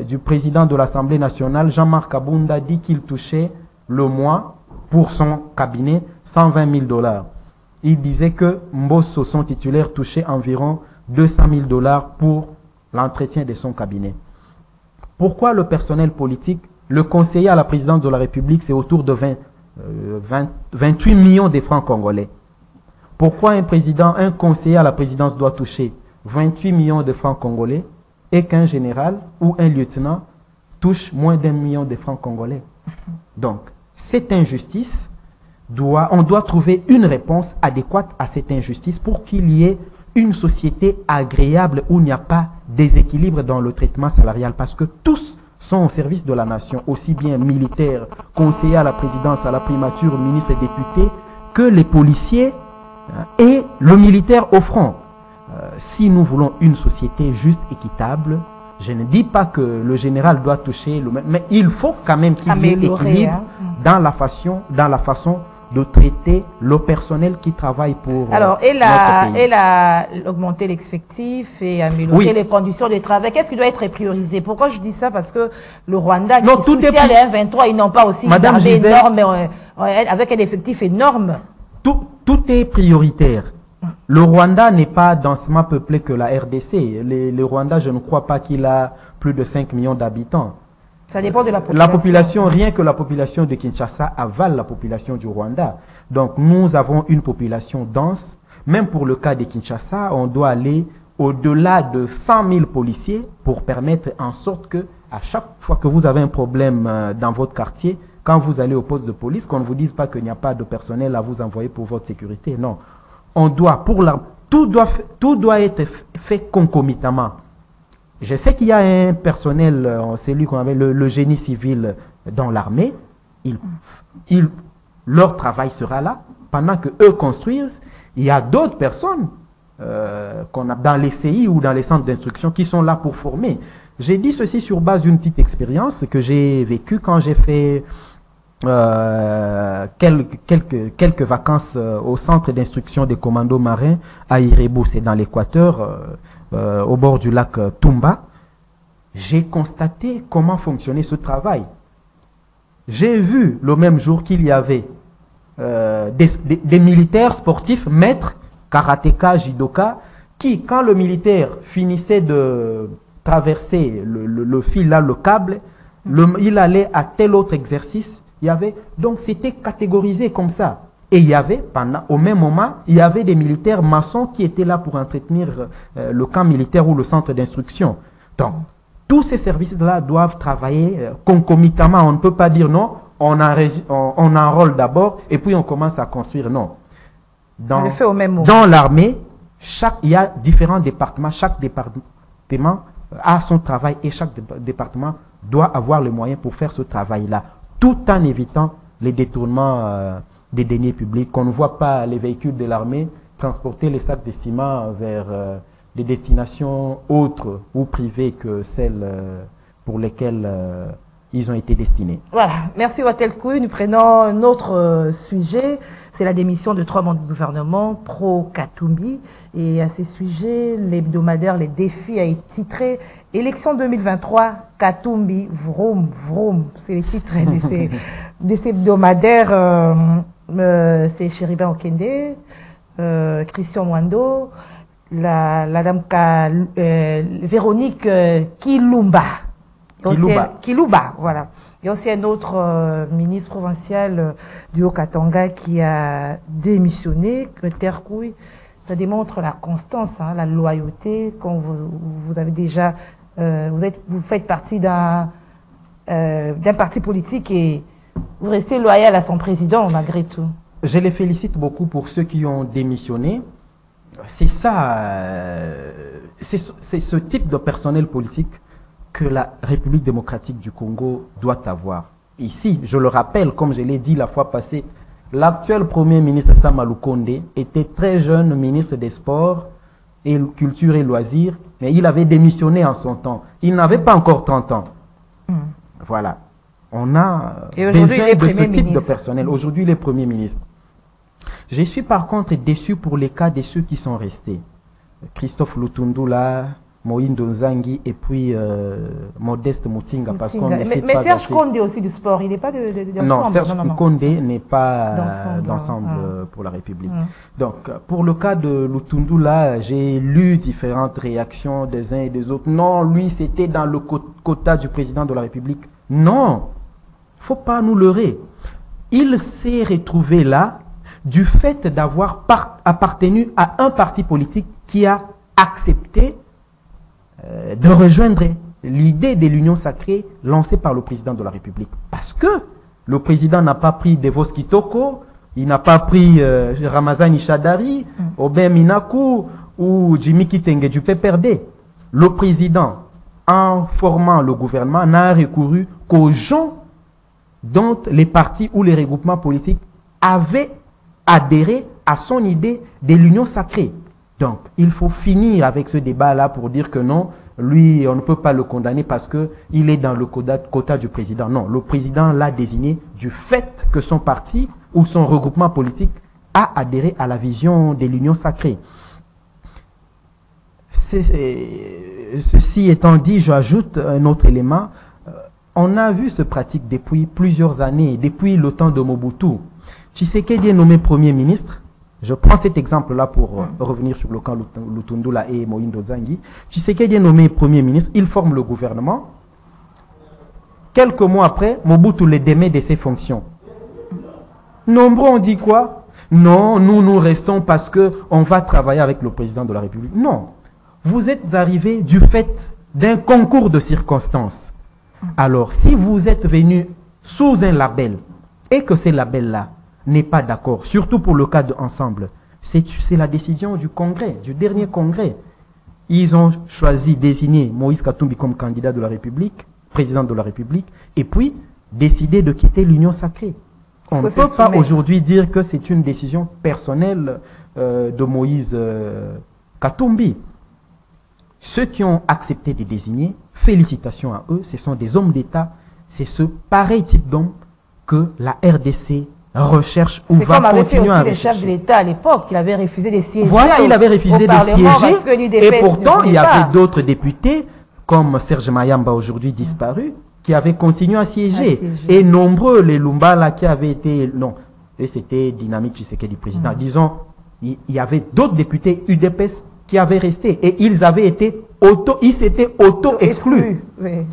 du président de l'Assemblée nationale, Jean-Marc Abunda, dit qu'il touchait le mois pour son cabinet 120 000 $. Il disait que Mbosso, son titulaire, touchait environ 200 000 $ pour l'entretien de son cabinet. Pourquoi le personnel politique, le conseiller à la présidence de la République, c'est autour de 28 millions de francs congolais? Pourquoi un conseiller à la présidence doit toucher 28 millions de francs congolais et qu'un général ou un lieutenant touche moins d'1 million de francs congolais? Donc, cette injustice, on doit trouver une réponse adéquate à cette injustice pour qu'il y ait une société agréable où il n'y a pas déséquilibre dans le traitement salarial, parce que tous sont au service de la nation, aussi bien militaires, conseillers à la présidence, à la primature, ministres et députés, que les policiers et le militaire au front. Si nous voulons une société juste, équitable, je ne dis pas que le général doit toucher le même, mais il faut quand même qu'il y ait l'équilibre dans la façon de traiter le personnel qui travaille pour alors, elle a augmenté l'effectif et amélioré les conditions de travail. Qu'est-ce qui doit être priorisé? Pourquoi je dis ça? Parce que le Rwanda qui soutient les 23, ils n'ont pas aussi une armée énorme, avec un effectif énorme. Tout est prioritaire. Le Rwanda n'est pas densément peuplé que la RDC. Le Rwanda, je ne crois pas qu'il a plus de 5 millions d'habitants. Ça dépend de la population. La population, rien que la population de Kinshasa avale la population du Rwanda. Donc nous avons une population dense. Même pour le cas de Kinshasa, on doit aller au-delà de 100 000 policiers pour permettre en sorte que à chaque fois que vous avez un problème dans votre quartier, quand vous allez au poste de police, qu'on ne vous dise pas qu'il n'y a pas de personnel à vous envoyer pour votre sécurité. Non. On doit, tout doit être fait concomitamment. Je sais qu'il y a un personnel, c'est lui qu'on avait le génie civil dans l'armée. Leur travail sera là. Pendant que eux construisent, il y a d'autres personnes qu'on a dans les CI ou dans les centres d'instruction qui sont là pour former. J'ai dit ceci sur base d'une petite expérience que j'ai vécue quand j'ai fait quelques vacances au centre d'instruction des commandos marins à Irebu, c'est dans l'Équateur, au bord du lac Tumba. J'ai constaté comment fonctionnait ce travail. J'ai vu le même jour qu'il y avait des militaires sportifs, maîtres, karatéka, judoka, qui, quand le militaire finissait de traverser le fil, là, le câble, il allait à tel autre exercice. Donc c'était catégorisé comme ça. Et il y avait, au même moment, il y avait des militaires maçons qui étaient là pour entretenir le camp militaire ou le centre d'instruction. Donc, tous ces services-là doivent travailler concomitamment. On ne peut pas dire non, on enrôle d'abord et puis on commence à construire. Non. On le fait au même moment. Dans l'armée, il y a différents départements. Chaque département a son travail et chaque département doit avoir les moyens pour faire ce travail-là, tout en évitant les détournements des deniers publics, qu'on ne voit pas les véhicules de l'armée transporter les sacs de ciment vers des destinations autres ou privées que celles pour lesquelles ils ont été destinés. Voilà, merci Watel Kouy. Nous prenons un autre sujet, c'est la démission de 3 membres du gouvernement pro-Katumbi. Et à ce sujet, l'hebdomadaire Les Défis a été titré « Élection 2023, Katumbi, vroom, vroom ». C'est le titre de ces hebdomadaires. C'est Chéribin Okende, Christian Mwando, la dame Véronique Kilumba. Kilouba, voilà. Il y a aussi un autre ministre provincial du Haut-Katanga qui a démissionné, Watel Kouy. Ça démontre la constance, hein, la loyauté. Quand vous avez déjà, vous faites partie d'un parti politique et vous restez loyal à son président malgré tout. Je les félicite beaucoup pour ceux qui ont démissionné. C'est ça, c'est ce type de personnel politique que la République démocratique du Congo doit avoir. Ici, je le rappelle, comme je l'ai dit la fois passée, l'actuel Premier ministre Sama Lukonde était très jeune ministre des Sports, et Culture et Loisirs, mais il avait démissionné en son temps. Il n'avait pas encore 30 ans. Voilà. On a besoin de ce type de personnel. Aujourd'hui, les premiers ministres. Je suis par contre déçu pour les cas de ceux qui sont restés. Christophe Lutundula, Moïndo Nzangi et puis Modeste Mutinga, parce qu'on mais Serge Condé aussi du sport, il n'est pas d'ensemble. Non, Serge Condé n'est pas d'ensemble pour la République. Donc, pour le cas de Lutundu, là, j'ai lu différentes réactions des uns et des autres. Non, lui, c'était dans le quota du président de la République. Non, il ne faut pas nous leurrer. Il s'est retrouvé là du fait d'avoir appartenu à un parti politique qui a accepté de rejoindre l'idée de l'union sacrée lancée par le président de la République. Parce que le président n'a pas pris Devos Kitoko, il n'a pas pris Ramazani Chadari, Aubin Minakou ou Jimmy Kitenge du PPRD. Le président, en formant le gouvernement, n'a recouru qu'aux gens dont les partis ou les regroupements politiques avaient adhéré à son idée de l'union sacrée. Donc, il faut finir avec ce débat-là pour dire que non, lui, on ne peut pas le condamner parce qu'il est dans le quota du président. Non, le président l'a désigné du fait que son parti ou son regroupement politique a adhéré à la vision de l'union sacrée. Ceci étant dit, j'ajoute un autre élément. On a vu ce pratique depuis plusieurs années, depuis le temps de Mobutu. Tshisekedi est nommé Premier ministre. Je prends cet exemple-là pour revenir sur le camp Lutundu et Moïndo Nzangi. Tshisekedi est nommé Premier ministre, il forme le gouvernement. Quelques mois après, Mobutu le démet de ses fonctions. Nombreux ont dit quoi? Non, nous restons parce qu'on va travailler avec le président de la République. Non, vous êtes arrivés du fait d'un concours de circonstances. Alors, si vous êtes venu sous un label et que ce label-là n'est pas d'accord, surtout pour le cas d'ensemble, c'est la décision du Congrès, du dernier Congrès. Ils ont choisi, désigner Moïse Katumbi comme candidat de la République, président de la République, et puis décider de quitter l'Union sacrée. On ne peut pas aujourd'hui dire que c'est une décision personnelle de Moïse Katumbi. Ceux qui ont accepté de désigner, félicitations à eux, ce sont des hommes d'État, c'est ce pareil type d'hommes que la RDC recherche ou va continuer à rechercher. C'est comme avec le chef de l'État à l'époque, il avait refusé de siéger. Voilà, il avait refusé de siéger. Et pourtant, il y avait d'autres députés, comme Serge Mayamba, aujourd'hui disparu, qui avaient continué à siéger. Et nombreux, les Lumbala qui avaient été... Non, et c'était Dynamique Tshisekedi président. Disons, il y avait d'autres députés UDPS qui avaient resté. Et ils avaient été ils s'étaient auto-exclus. Oui.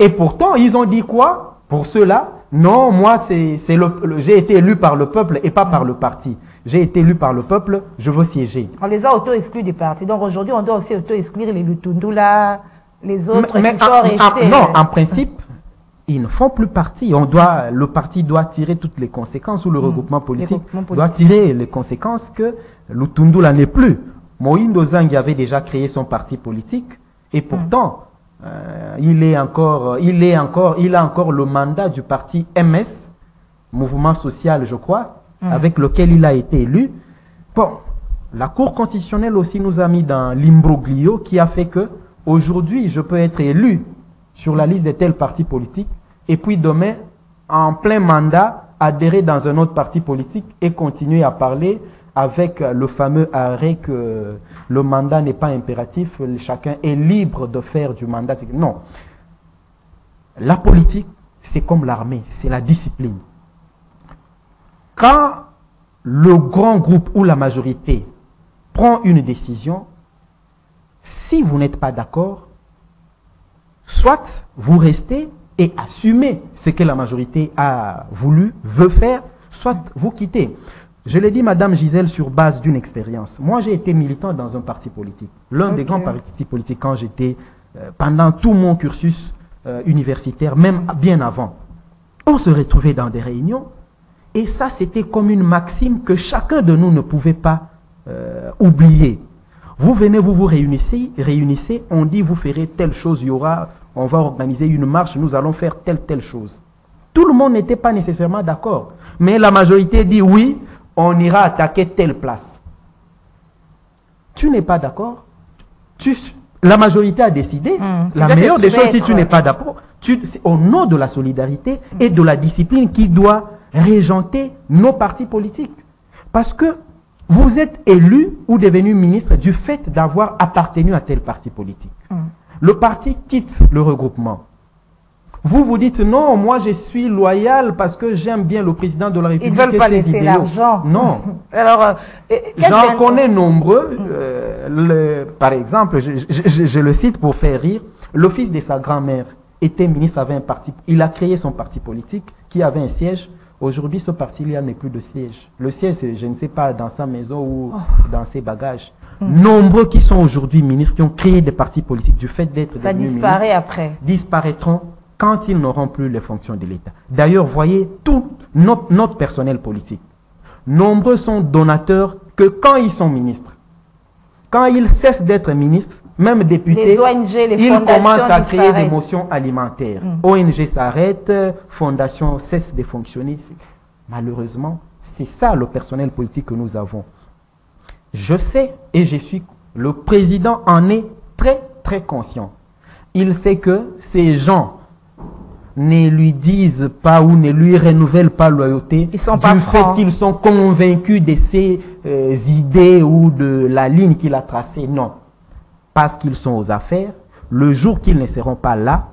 Et pourtant, ils ont dit quoi? Pour ceux-là, non, moi, j'ai été élu par le peuple et pas par le parti. J'ai été élu par le peuple, je veux siéger. On les a auto-exclus du parti. Donc aujourd'hui, on doit aussi auto-exclure les Lutundu là, les autres qui sont restés. Non, en principe, ils ne font plus partie. Le parti doit tirer toutes les conséquences, ou le regroupement politique doit tirer les conséquences que Lutundu là n'est plus. Moïndo Nzangi avait déjà créé son parti politique et pourtant, il a encore le mandat du parti MS, Mouvement Social, je crois, avec lequel il a été élu. Bon, la Cour constitutionnelle aussi nous a mis dans l'imbroglio qui a fait que aujourd'hui, je peux être élu sur la liste de tel parti politique et puis demain, en plein mandat, adhérer dans un autre parti politique et continuer à parler avec le fameux arrêt que le mandat n'est pas impératif, chacun est libre de faire du mandat. Non. La politique, c'est comme l'armée, c'est la discipline. Quand le grand groupe ou la majorité prend une décision, si vous n'êtes pas d'accord, soit vous restez et assumez ce que la majorité a voulu, veut faire, soit vous quittez. Je l'ai dit, Madame Gisèle, sur base d'une expérience. Moi, j'ai été militant dans un parti politique. L'un des grands partis politiques quand j'étais, pendant tout mon cursus universitaire, même bien avant. On se retrouvait dans des réunions et ça, c'était comme une maxime que chacun de nous ne pouvait pas oublier. Vous venez, vous réunissez, on dit vous ferez telle chose, on va organiser une marche, nous allons faire telle chose. Tout le monde n'était pas nécessairement d'accord. Mais la majorité dit oui, on ira attaquer telle place. Tu n'es pas d'accord? La majorité a décidé. La meilleure des choses, si tu n'es pas d'accord, c'est au nom de la solidarité et de la discipline qui doit régenter nos partis politiques. Parce que Vous êtes élu ou devenu ministre du fait d'avoir appartenu à tel parti politique. Le parti quitte le regroupement. Vous vous dites non, moi je suis loyal parce que j'aime bien le président de la République. Ils ne veulent pas laisser l'argent. Non. Alors, j'en connais nombreux. Par exemple, je le cite pour faire rire. Le fils de sa grand-mère était ministre, avait un parti. Il a créé son parti politique qui avait un siège. Aujourd'hui, ce parti-là n'est plus de siège. Le siège, c'est, je ne sais pas, dans sa maison ou dans ses bagages. Nombreux qui sont aujourd'hui ministres, qui ont créé des partis politiques du fait d'être devenus ministres. Ça disparaît après. Disparaîtront quand ils n'auront plus les fonctions de l'État. D'ailleurs, voyez, tout notre personnel politique. Nombreux sont donateurs que quand ils sont ministres. Quand ils cessent d'être ministres, même députés, ils commencent à créer des motions alimentaires. ONG s'arrête, fondation cesse de fonctionner. Malheureusement, c'est ça le personnel politique que nous avons. Je sais et je suis, le président en est très très conscient. Il sait que ces gens ne lui disent pas ou ne lui renouvellent pas loyauté du fait qu'ils sont convaincus de ses idées ou de la ligne qu'il a tracée. Non. Parce qu'ils sont aux affaires, le jour qu'ils ne seront pas là,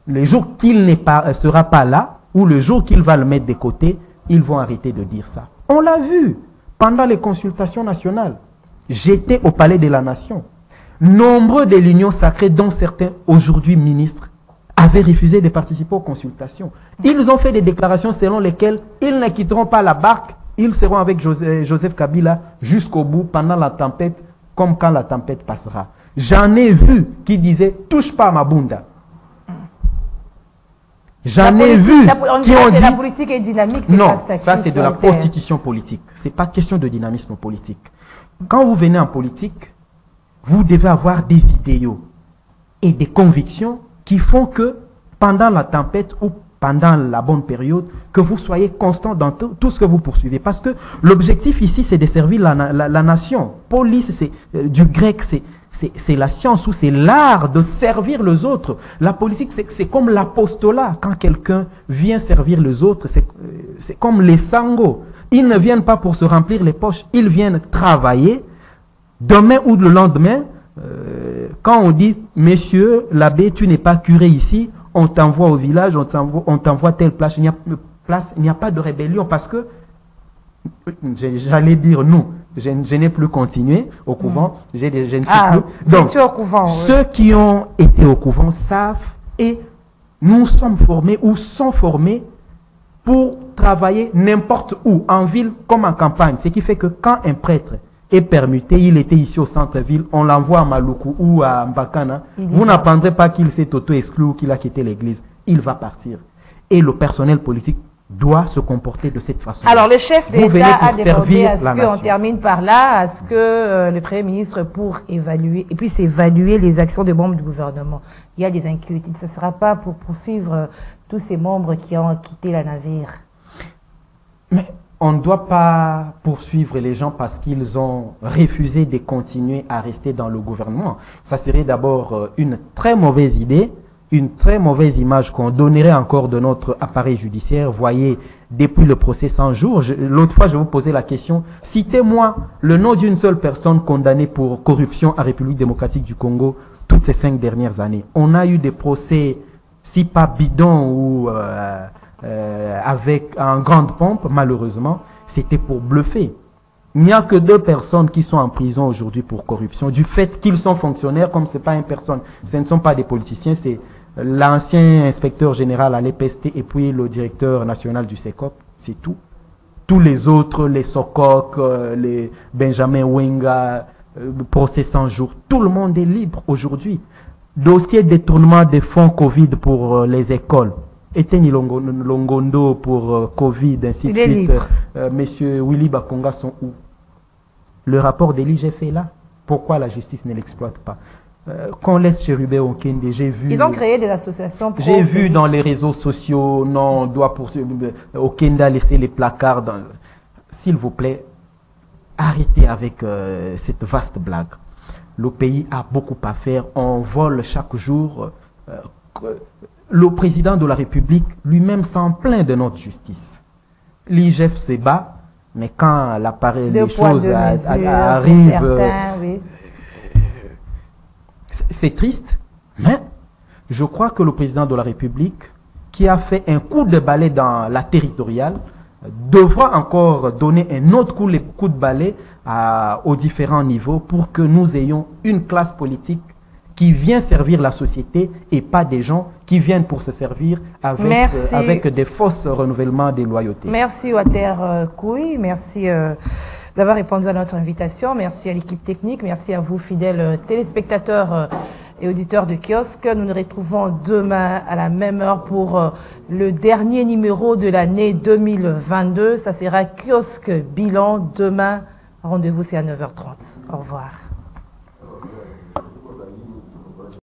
le jour qu'il ne sera pas là, ou le jour qu'il va le mettre de côté, ils vont arrêter de dire ça. On l'a vu pendant les consultations nationales. J'étais au Palais de la Nation. Nombreux de l'Union sacrée, dont certains aujourd'hui ministres, avaient refusé de participer aux consultations. Ils ont fait des déclarations selon lesquelles ils ne quitteront pas la barque, ils seront avec Joseph Kabila jusqu'au bout pendant la tempête, comme quand la tempête passera. J'en ai vu qui disaient « touche pas à ma bunda ». J'en ai vu qui ont dit... La politique est dynamique, non, ça c'est de la prostitution politique. Ce n'est pas question de dynamisme politique. Quand vous venez en politique, vous devez avoir des idéaux et des convictions qui font que pendant la tempête ou pendant la bonne période, que vous soyez constant dans tout ce que vous poursuivez. Parce que l'objectif ici, c'est de servir la nation. Police, c'est du grec, c'est la science ou c'est l'art de servir les autres. La politique, c'est comme l'apostolat. Quand quelqu'un vient servir les autres, c'est comme les sangos. Ils ne viennent pas pour se remplir les poches, ils viennent travailler. Demain ou le lendemain, quand on dit, messieurs, l'abbé, tu n'es pas curé ici, on t'envoie au village, on t'envoie telle place, il n'y a pas de rébellion parce que, j'allais dire non, je n'ai plus continué au couvent, je ne suis plus. Donc, au couvent, ceux qui ont été au couvent savent et nous sommes formés ou sont formés pour travailler n'importe où, en ville comme en campagne. Ce qui fait que quand un prêtre est permuté, il était ici au centre-ville, on l'envoie à Maluku ou à Mbakana, vous n'apprendrez pas qu'il s'est auto-exclu ou qu'il a quitté l'église. Il va partir. Et le personnel politique doit se comporter de cette façon. Alors le chef d'État a demandé à ce qu'on termine par là, à ce que le Premier ministre puisse évaluer les actions des membres du gouvernement. Il y a des inquiétudes. Ce ne sera pas pour poursuivre tous ces membres qui ont quitté la navire. Mais on ne doit pas poursuivre les gens parce qu'ils ont refusé de continuer à rester dans le gouvernement. Ça serait d'abord une très mauvaise idée, une très mauvaise image qu'on donnerait encore de notre appareil judiciaire. Voyez, depuis le procès 100 jours, l'autre fois je vous posais la question, citez-moi le nom d'une seule personne condamnée pour corruption à République démocratique du Congo toutes ces 5 dernières années. On a eu des procès, si pas bidons ou... avec en grande pompe, malheureusement, c'était pour bluffer. Il n'y a que 2 personnes qui sont en prison aujourd'hui pour corruption, du fait qu'ils sont fonctionnaires, comme ce n'est pas une personne, ce ne sont pas des politiciens, c'est l'ancien inspecteur général à l'EPST et puis le directeur national du SECOP, c'est tout. Tous les autres, les Sokok, les Benjamin Wenga, procès 100 jours, tout le monde est libre aujourd'hui. Dossier détournement des fonds Covid pour les écoles. Eteni Longondo pour Covid, ainsi de suite. Monsieur Willy Bakonga sont où? Le rapport de l'IGF est là. Pourquoi la justice ne l'exploite pas? Qu'on laisse Chérubé Okende, j'ai vu... Ils ont créé des associations... J'ai vu dans les réseaux sociaux, non, on doit poursuivre... Okende a laissé les placards dans... S'il vous plaît, arrêtez avec cette vaste blague. Le pays a beaucoup à faire. On vole chaque jour... le président de la République lui-même s'en plaint de notre justice. L'IGF se bat, Mais quand l'appareil, Deux les poids, choses deux mesures, arrivent, certains, oui. c'est triste, mais je crois que le président de la République, qui a fait un coup de balai dans la territoriale, devra encore donner un autre coup de balai aux différents niveaux pour que nous ayons une classe politique qui vient servir la société et pas des gens qui viennent pour se servir avec des fausses renouvellements des loyautés. Merci Water Kouy, merci d'avoir répondu à notre invitation, merci à l'équipe technique, merci à vous fidèles téléspectateurs et auditeurs de Kiosque. Nous nous retrouvons demain à la même heure pour le dernier numéro de l'année 2022. Ça sera Kiosque Bilan demain. Rendez-vous, c'est à 9h30. Au revoir.